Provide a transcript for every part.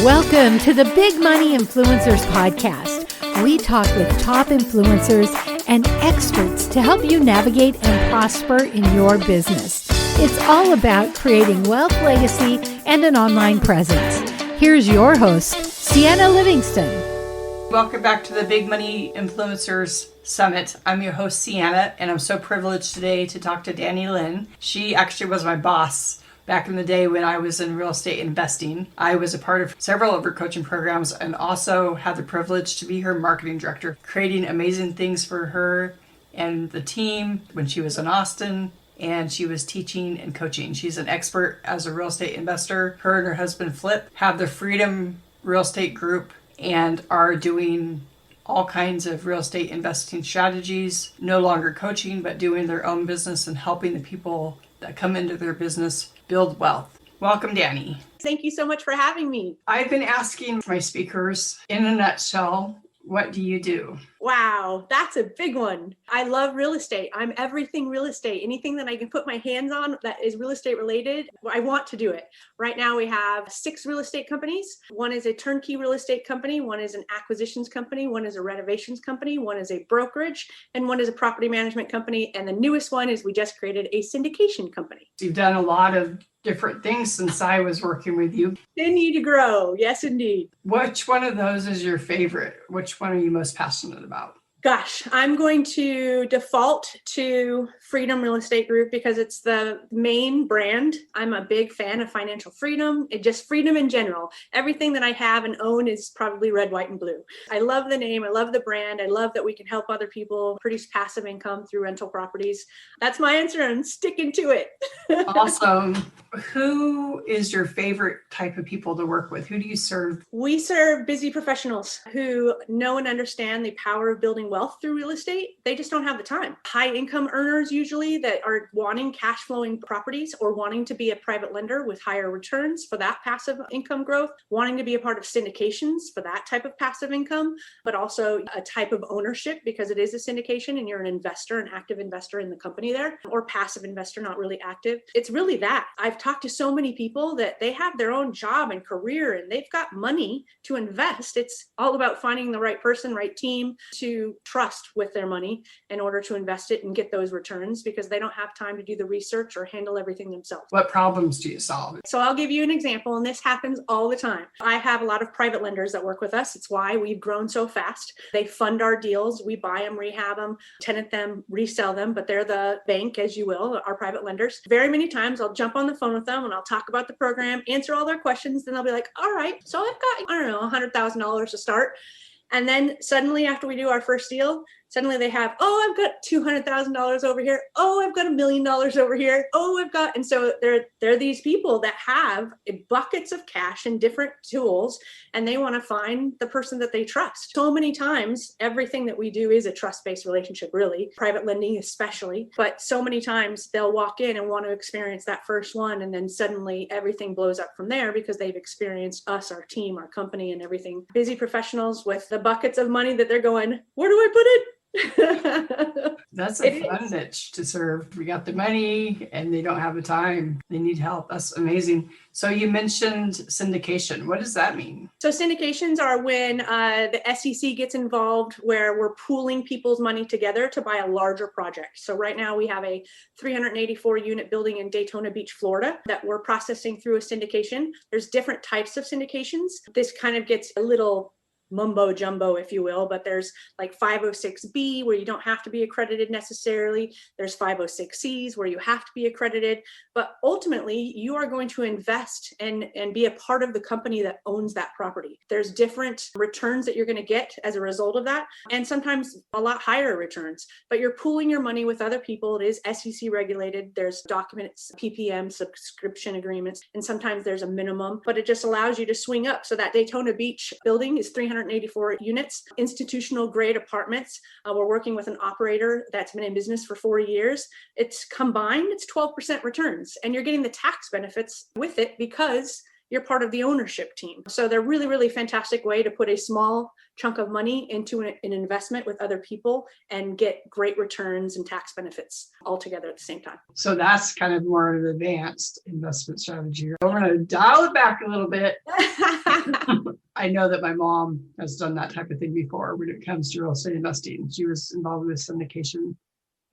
Welcome to the Big Money Influencers Podcast. We talk with top influencers and experts to help you navigate and prosper in your business. It's all about creating wealth, legacy, and an online presence. Here's your host, Ceanne Livingston. Welcome back to the Big Money Influencers Summit. I'm your host, Ceanne, and I'm so privileged today to talk to Dani Lynn. She actually was my boss back in the day when I was in real estate investing. I was a part of several of her coaching programs and also had the privilege to be her marketing director, creating amazing things for her and the team when she was in Austin, and she was teaching and coaching. She's an expert as a real estate investor. Her and her husband, Flip, have the Freedom Real Estate Group and are doing all kinds of real estate investing strategies, no longer coaching, but doing their own business and helping the people that come into their business build wealth. Welcome, Dani. Thank you so much for having me. I've been asking my speakers, in a nutshell, what do you do? Wow, that's a big one. I love real estate. I'm everything real estate. Anything that I can put my hands on that is real estate related, I want to do it. Right now we have 6 real estate companies. One is a turnkey real estate company, one is an acquisitions company, one is a renovations company, one is a brokerage, and one is a property management company. And the newest one is we just created a syndication company. You've done a lot of different things since I was working with you. Continue to grow. Yes, indeed. Which one of those is your favorite? Which one are you most passionate about? Gosh, I'm going to default to Freedom Real Estate Group because it's the main brand. I'm a big fan of financial freedom and just freedom in general. Everything that I have and own is probably red, white, and blue. I love the name. I love the brand. I love that we can help other people produce passive income through rental properties. That's my answer. I'm sticking to it. Awesome. Who is your favorite type of people to work with? Who do you serve? We serve busy professionals who know and understand the power of building wealth through real estate. They just don't have the time. High income earners usually that are wanting cash flowing properties or wanting to be a private lender with higher returns for that passive income growth, wanting to be a part of syndications for that type of passive income, but also a type of ownership because it is a syndication and you're an investor, an active investor in the company there, or passive investor, not really active. It's really that. I've talked to so many people that they have their own job and career and they've got money to invest. It's all about finding the right person, right team to trust with their money in order to invest it and get those returns because they don't have time to do the research or handle everything themselves. What problems do you solve? So I'll give you an example, and this happens all the time. I have a lot of private lenders that work with us. It's why we've grown so fast. They fund our deals. We buy them, rehab them, tenant them, resell them, but they're the bank, as you will, our private lenders. Very many times I'll jump on the phone with them and I'll talk about the program, answer all their questions. Then they'll be like, all right, so I've got, $100,000 to start. And then suddenly after we do our first deal, suddenly they have, I've got $200,000 over here. I've got $1 million over here. And so they're these people that have buckets of cash and different tools, and they want to find the person that they trust. So many times, everything that we do is a trust-based relationship, really, private lending especially. But so many times they'll walk in and want to experience that first one, and then suddenly everything blows up from there because they've experienced us, our team, our company, and everything. Busy professionals with the buckets of money that they're going, where do I put it? That's a fun niche to serve. We got the money and they don't have the time. They need help. That's amazing. So you mentioned syndication. What does that mean? So syndications are when the SEC gets involved where we're pooling people's money together to buy a larger project. So right now we have a 384 unit building in Daytona Beach, Florida that we're processing through a syndication. There's different types of syndications. This kind of gets a little mumbo jumbo, if you will, but there's like 506B where you don't have to be accredited necessarily. There's 506Cs where you have to be accredited, but ultimately you are going to invest and be a part of the company that owns that property. There's different returns that you're going to get as a result of that, and sometimes a lot higher returns, but you're pooling your money with other people. It is SEC regulated. There's documents, PPM, subscription agreements, and sometimes there's a minimum, but it just allows you to swing up. So that Daytona Beach building is 384 units, institutional grade apartments. We're working with an operator that's been in business for 4 years. It's combined, it's 12% returns, and you're getting the tax benefits with it because you're part of the ownership team. So they're really, really fantastic way to put a small chunk of money into an investment with other people and get great returns and tax benefits all together at the same time. So that's kind of more of an advanced investment strategy. I'm going to dial it back a little bit. I know that my mom has done that type of thing before when it comes to real estate investing. She was involved with syndication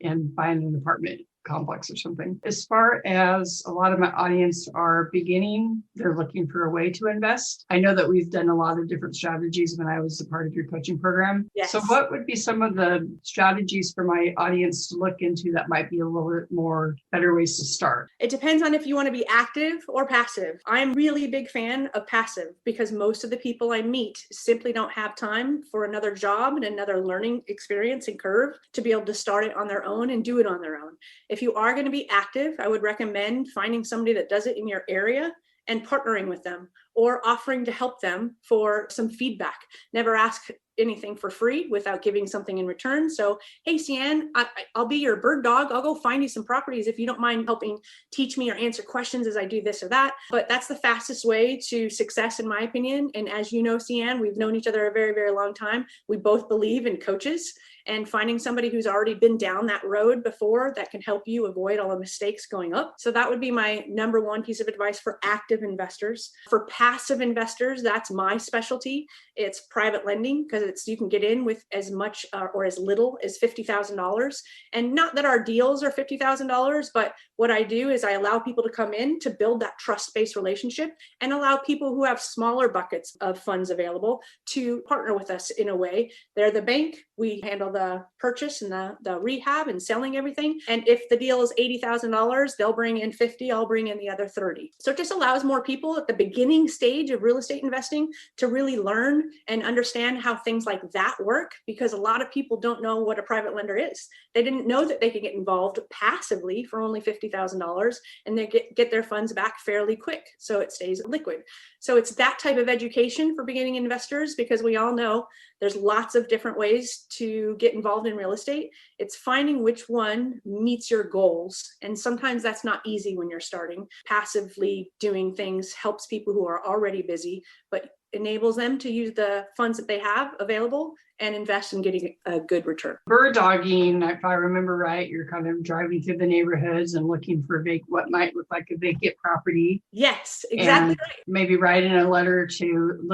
and buying an apartment complex or something. As far as a lot of my audience are beginning, they're looking for a way to invest. I know that we've done a lot of different strategies when I was a part of your coaching program. Yes. So what would be some of the strategies for my audience to look into that might be a little bit more better ways to start? It depends on if you want to be active or passive. I'm really a big fan of passive because most of the people I meet simply don't have time for another job and another learning experience and curve to be able to start it on their own and do it on their own. If you are going to be active, I would recommend finding somebody that does it in your area and partnering with them or offering to help them for some feedback. Never ask anything for free without giving something in return. So, hey, Ceanne, I'll be your bird dog. I'll go find you some properties if you don't mind helping teach me or answer questions as I do this or that. But that's the fastest way to success, in my opinion. And as you know, Ceanne, we've known each other a very, very long time. We both believe in coaches, and finding somebody who's already been down that road before that can help you avoid all the mistakes going up. So that would be my number one piece of advice for active investors. For passive investors, that's my specialty. It's private lending because you can get in with as much or as little as $50,000. And not that our deals are $50,000, but what I do is I allow people to come in to build that trust-based relationship and allow people who have smaller buckets of funds available to partner with us in a way. They're the bank. We handle the purchase and the rehab and selling everything. And if the deal is $80,000, they'll bring in 50, I'll bring in the other 30. So it just allows more people at the beginning stage of real estate investing to really learn and understand how things like that work, because a lot of people don't know what a private lender is. They didn't know that they could get involved passively for only $50,000 and they get their funds back fairly quick. So it stays liquid. So it's that type of education for beginning investors, because we all know there's lots of different ways to get involved in real estate. It's finding which one meets your goals. And sometimes that's not easy when you're starting. Passively doing things helps people who are already busy, but enables them to use the funds that they have available and invest in getting a good return. Bird dogging, if I remember right, you're kind of driving through the neighborhoods and looking for what might look like a vacant property. Yes, exactly right. Maybe writing a letter to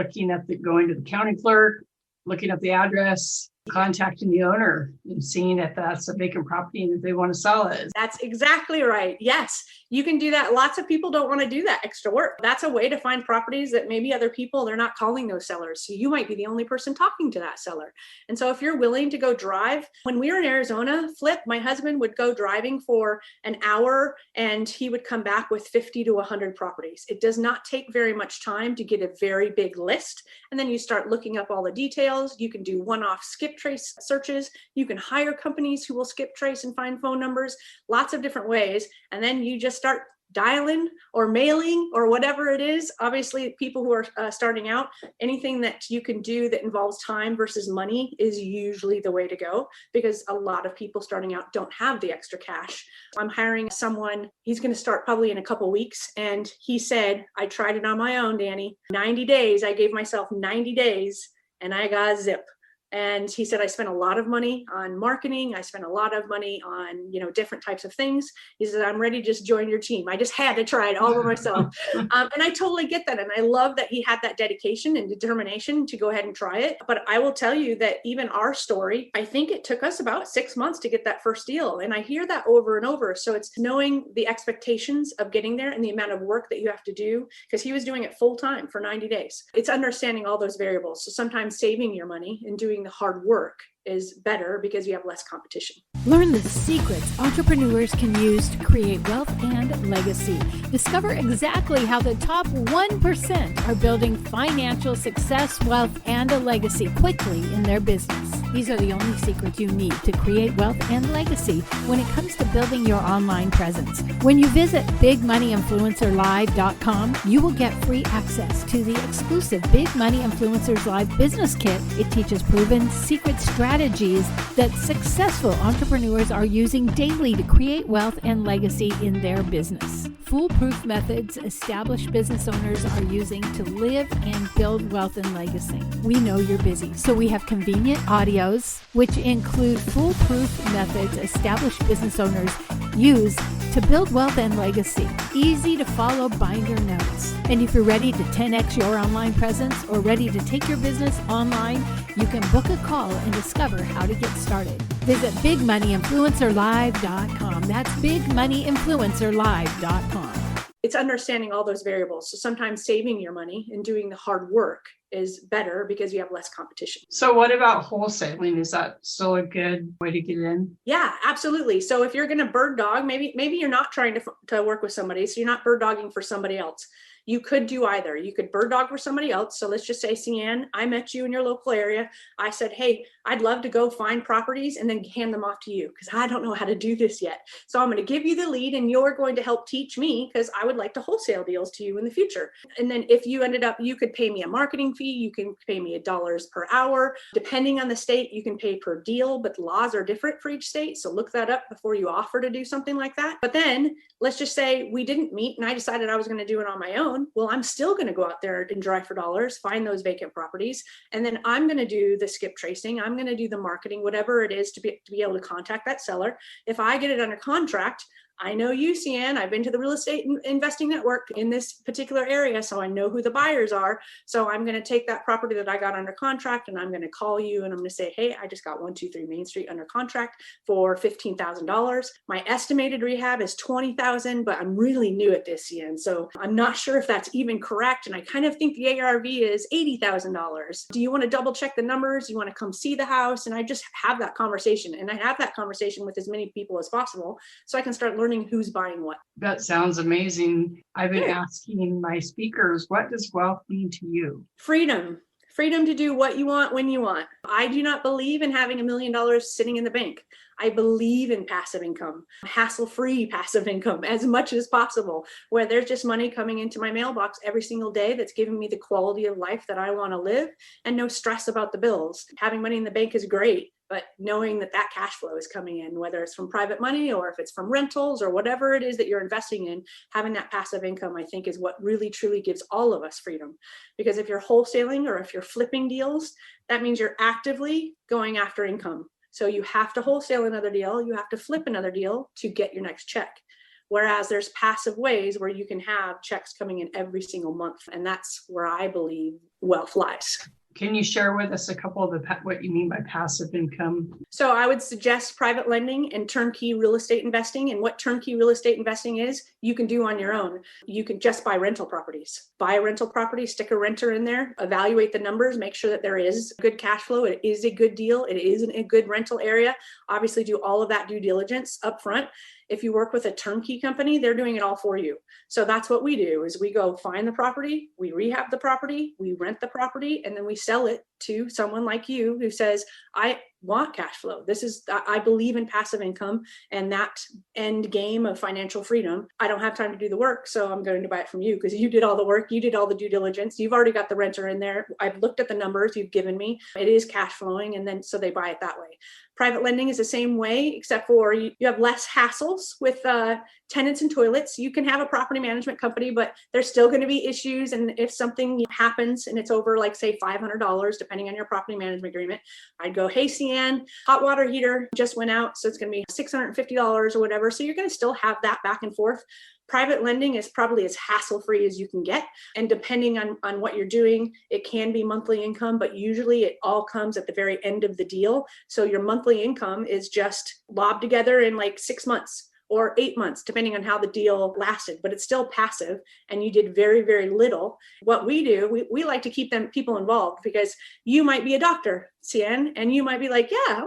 going to the county clerk, looking up the address, contacting the owner and seeing if that's a vacant property and if they want to sell it. That's exactly right. Yes, you can do that. Lots of people don't want to do that extra work. That's a way to find properties that maybe other people, they're not calling those sellers. So you might be the only person talking to that seller. And so if you're willing to go drive, when we were in Arizona, my husband would go driving for an hour and he would come back with 50 to 100 properties. It does not take very much time to get a very big list. And then you start looking up all the details. You can do one-off skip trace searches. You can hire companies who will skip trace and find phone numbers, lots of different ways. And then you just start dialing or mailing or whatever it is. Obviously, people who are starting out, anything that you can do that involves time versus money is usually the way to go, because a lot of people starting out don't have the extra cash. I'm hiring someone, he's going to start probably in a couple weeks. And he said, I tried it on my own, Dani. 90 days. I gave myself 90 days and I got a zip. And he said, I spent a lot of money on marketing. I spent a lot of money on, different types of things. He said, I'm ready to just join your team. I just had to try it all by myself. And I totally get that. And I love that he had that dedication and determination to go ahead and try it. But I will tell you that even our story, I think it took us about 6 months to get that first deal. And I hear that over and over. So it's knowing the expectations of getting there and the amount of work that you have to do, because he was doing it full time for 90 days. It's understanding all those variables. So sometimes saving your money and doing the hard work is better because you have less competition. Learn the secrets entrepreneurs can use to create wealth and legacy. Discover exactly how the top 1% are building financial success, wealth, and a legacy quickly in their business. These are the only secrets you need to create wealth and legacy when it comes to building your online presence. When you visit BigMoneyInfluencerLive.com, you will get free access to the exclusive Big Money Influencers Live Business Kit. It teaches proven secret strategies that successful entrepreneurs are using daily to create wealth and legacy in their business. Foolproof methods established business owners are using to live and build wealth and legacy. We know you're busy, so we have convenient audios, which include foolproof methods established business owners use to build wealth and legacy. Easy to follow binder notes. And if you're ready to 10x your online presence or ready to take your business online, you can book a call and discover how to get started. Visit bigmoneyinfluencerlive.com. That's bigmoneyinfluencerlive.com. It's understanding all those variables. So sometimes saving your money and doing the hard work is better because you have less competition. So what about wholesaling? Is that still a good way to get in? Yeah, absolutely. So if you're going to bird dog, maybe you're not trying to work with somebody, so you're not bird dogging for somebody else. You could do either. You could bird dog for somebody else. So let's just say, Ceanne, I met you in your local area. I said, hey, I'd love to go find properties and then hand them off to you because I don't know how to do this yet. So I'm going to give you the lead and you're going to help teach me because I would like to wholesale deals to you in the future. And then if you ended up, you could pay me a marketing fee. You can pay me $1 per hour. Depending on the state, you can pay per deal, but the laws are different for each state. So look that up before you offer to do something like that. But then let's just say we didn't meet and I decided I was going to do it on my own. Well, I'm still going to go out there and drive for dollars, find those vacant properties, and then I'm going to do the skip tracing. I'm going to do the marketing, whatever it is to be able to contact that seller. If I get it under contract, I know you, Ceanne. I've been to the real estate investing network in this particular area, so I know who the buyers are. So I'm going to take that property that I got under contract and I'm going to call you and I'm going to say, hey, I just got 123 Main Street under contract for $15,000. My estimated rehab is $20,000, but I'm really new at this, Ceanne. So I'm not sure if that's even correct. And I kind of think the ARV is $80,000. Do you want to double check the numbers? You want to come see the house? And I just have that conversation, and I have that conversation with as many people as possible so I can start learning who's buying what. That sounds amazing. I've been asking my speakers, what does wealth mean to you? Freedom to do what you want when you want. I do not believe in having $1 million sitting in the bank. I believe in passive income, hassle-free passive income as much as possible, where there's just money coming into my mailbox every single day that's giving me the quality of life that I want to live and no stress about the bills. Having money in the bank is great, but knowing that that cash flow is coming in, whether it's from private money or if it's from rentals or whatever it is that you're investing in, having that passive income, I think, is what really truly gives all of us freedom. Because if you're wholesaling or if you're flipping deals, that means you're actively going after income. So you have to wholesale another deal, you have to flip another deal to get your next check. Whereas there's passive ways where you can have checks coming in every single month. And that's where I believe wealth lies. Can you share with us a couple of what you mean by passive income? So I would suggest private lending and turnkey real estate investing. And what turnkey real estate investing is, you can do on your own. You can just buy rental properties. Buy a rental property, stick a renter in there, evaluate the numbers, make sure that there is good cash flow. It is a good deal. It is in a good rental area. Obviously, do all of that due diligence up front. If you work with a turnkey company, they're doing it all for you. So that's what we do, is we go find the property, we rehab the property, we rent the property, and then we sell it to someone like you who says, I want cash flow. I believe in passive income and that end game of financial freedom. I don't have time to do the work, so I'm going to buy it from you because you did all the work. You did all the due diligence. You've already got the renter in there. I've looked at the numbers you've given me. It is cash flowing. And then so they buy it that way. Private lending is the same way, except for you have less hassles with tenants and toilets. You can have a property management company, but there's still going to be issues. And if something happens and it's over, like, say, $500, depending on your property management agreement, I'd go, hey, Ceanne, hot water heater just went out, so it's going to be $650 or whatever. So you're going to still have that back and forth. Private lending is probably as hassle-free as you can get. And depending on what you're doing, it can be monthly income, but usually it all comes at the very end of the deal. So your monthly income is just lobbed together in like 6 months or 8 months, depending on how the deal lasted, but it's still passive and you did very, very little. What we do, we like to keep people involved, because you might be a doctor, Ceanne, and you might be like, yeah, I'm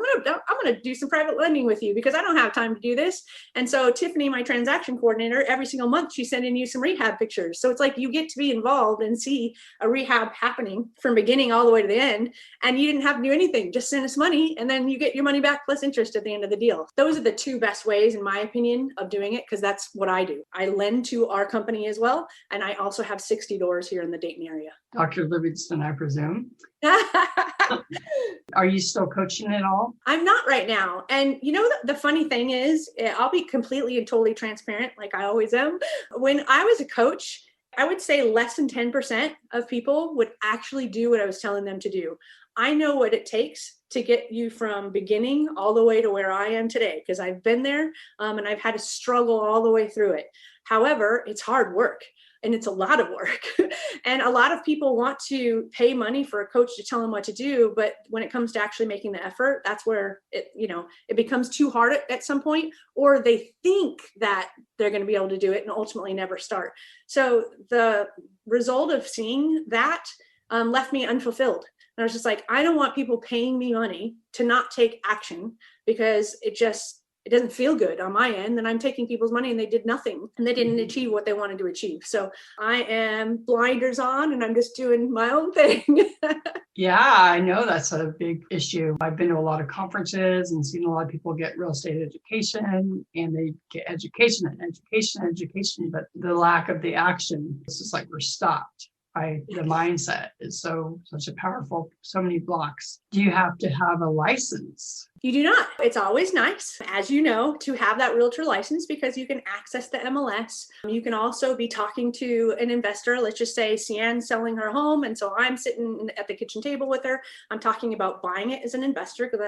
gonna do some private lending with you because I don't have time to do this. And so Tiffany, my transaction coordinator, every single month she's sending you some rehab pictures. So it's like you get to be involved and see a rehab happening from beginning all the way to the end, and you didn't have to do anything, just send us money, and then you get your money back plus interest at the end of the deal. Those are the two best ways, in my opinion, of doing it, because that's what I do. I lend to our company as well, and I also have 60 doors here in the Dayton area. Dr. Livingston, I presume. Are you still coaching at all? I'm not right now. And you know, the funny thing is, I'll be completely and totally transparent, like I always am. When I was a coach, I would say less than 10% of people would actually do what I was telling them to do. I know what it takes to get you from beginning all the way to where I am today, because I've been there and I've had to struggle all the way through it. However, it's hard work and it's a lot of work. And a lot of people want to pay money for a coach to tell them what to do. But when it comes to actually making the effort, that's where it becomes too hard at some point, or they think that they're going to be able to do it and ultimately never start. So the result of seeing that left me unfulfilled. And I was just like, I don't want people paying me money to not take action, because it doesn't feel good on my end. And I'm taking people's money and they did nothing and they didn't achieve what they wanted to achieve. So I am blinders on and I'm just doing my own thing. Yeah, I know that's a big issue. I've been to a lot of conferences and seen a lot of people get real estate education, and they get education, but the lack of the action, it's just like we're stopped. The mindset is such a powerful, so many blocks. Do you have to have a license? You do not. It's always nice, as you know, to have that realtor license, because you can access the MLS. You can also be talking to an investor. Let's just say Ceanne selling her home. And so I'm sitting at the kitchen table with her. I'm talking about buying it as an investor, because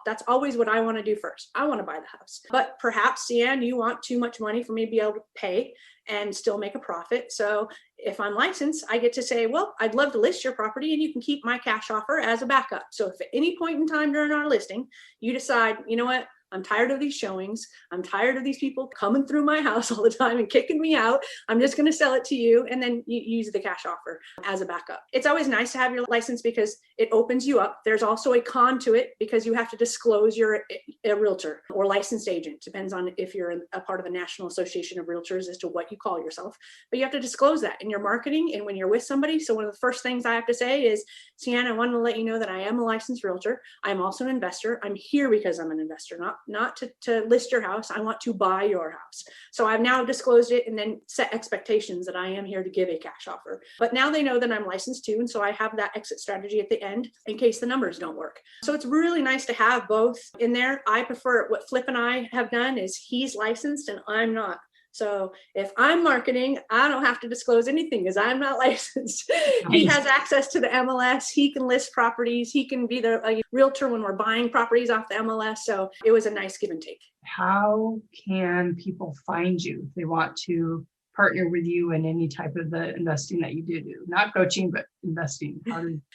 that's always what I want to do first. I want to buy the house. But perhaps, Ceanne, you want too much money for me to be able to pay and still make a profit. So if I'm licensed, I get to say, well, I'd love to list your property and you can keep my cash offer as a backup. So if at any point in time during our listing, you decide, you know what, I'm tired of these showings. I'm tired of these people coming through my house all the time and kicking me out. I'm just going to sell it to you. And then you use the cash offer as a backup. It's always nice to have your license because it opens you up. There's also a con to it, because you have to disclose you're a realtor or licensed agent. Depends on if you're a part of the National Association of Realtors as to what you call yourself. But you have to disclose that in your marketing and when you're with somebody. So one of the first things I have to say is, Ceanne, I wanted to let you know that I am a licensed realtor. I'm also an investor. I'm here because I'm an investor, not to list your house. I want to buy your house. So I've now disclosed it and then set expectations that I am here to give a cash offer. But now they know that I'm licensed too. And so I have that exit strategy at the end in case the numbers don't work. So it's really nice to have both in there. I prefer what Flip and I have done is he's licensed and I'm not. So if I'm marketing, I don't have to disclose anything because I'm not licensed. Nice. He has access to the MLS. He can list properties. He can be a realtor when we're buying properties off the MLS. So it was a nice give and take. How can people find you if they want to partner with you in any type of the investing that you do? Not coaching, but investing.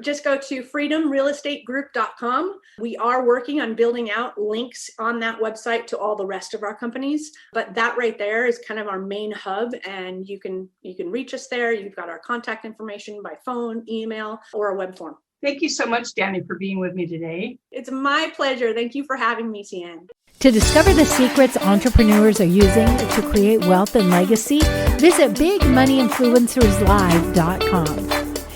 Just go to freedomrealestategroup.com. We are working on building out links on that website to all the rest of our companies, but that right there is kind of our main hub, and you can reach us there. You've got our contact information by phone, email, or a web form. Thank you so much, Dani, for being with me today. It's my pleasure. Thank you for having me, Ceanne. To discover the secrets entrepreneurs are using to create wealth and legacy, visit bigmoneyinfluencerslive.com.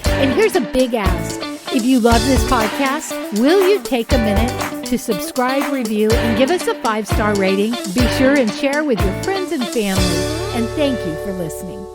And here's a big ask. If you love this podcast, will you take a minute to subscribe, review, and give us a 5-star rating? Be sure and share with your friends and family. And thank you for listening.